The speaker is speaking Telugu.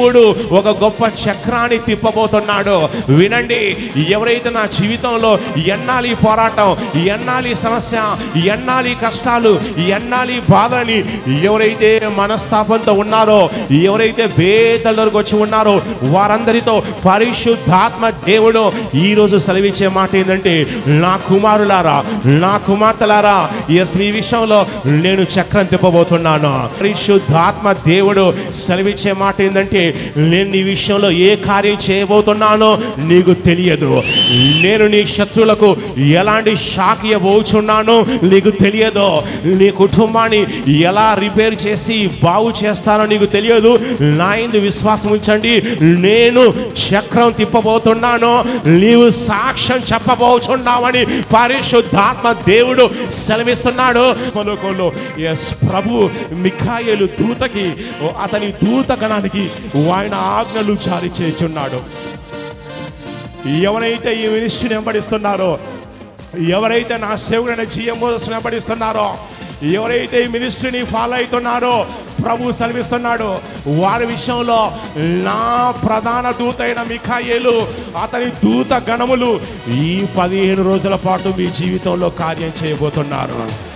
దేవుడు ఒక గొప్ప చక్రాన్ని తిప్పబోతున్నాడు. వినండి, ఎవరైతే నా జీవితంలో ఎన్నాలి పోరాటం, ఎన్నాలి సమస్య, ఎన్నాలి కష్టాలు, ఎన్నాలి బాధని ఎవరైతే మనస్తాపంతో ఉన్నారో, ఎవరైతే వేదలకు వచ్చి ఉన్నారో వారందరితో పరిశుద్ధాత్మ దేవుడు ఈరోజు సెలవిచ్చే మాట ఏంటంటే, నా కుమారులారా, నా కుమార్తెలారా, ఈ విషయంలో నేను చక్రం తిప్పబోతున్నాను. పరిశుద్ధాత్మ దేవుడు సెలవిచ్చే మాట ఏంటంటే, నేను నీ విషయంలో ఏ కార్యం చేయబోతున్నానో నీకు తెలియదు. నేను నీ శత్రువులకు ఎలాంటి షాక్ ఇవ్వబోచున్నానో నీకు తెలియదు. నీ కుటుంబాన్ని ఎలా రిపేర్ చేసి బాగు చేస్తానో నీకు తెలియదు. నా యందు విశ్వాసం ఉంచండి, నేను చక్రం తిప్పబోతున్నాను, నీవు సాక్ష్యం చెప్పబోచున్నావని పరిశుద్ధాత్మ దేవుడు సెలవిస్తున్నాడు. ప్రభు మిఖాయేలు దూతకి, అతని దూత గణానికి ఆయన ఆజ్ఞలు జారీ చేస్తున్నాడు. ఎవరైతే ఈ మినిస్ట్రీని వెంబడిస్తున్నారో, ఎవరైతే నా సేవకుడైన జిఎం మోసెస్ వెంబడిస్తున్నారో, ఎవరైతే ఈ మినిస్ట్రీని ఫాలో అవుతున్నారో, ప్రభు సెలవిస్తున్నాడు వారి విషయంలో నా ప్రధాన దూత అయిన మిఖాయేలు, అతని దూత గణములు ఈ 15 రోజుల పాటు మీ జీవితంలో కార్యం చేయబోతున్నారు.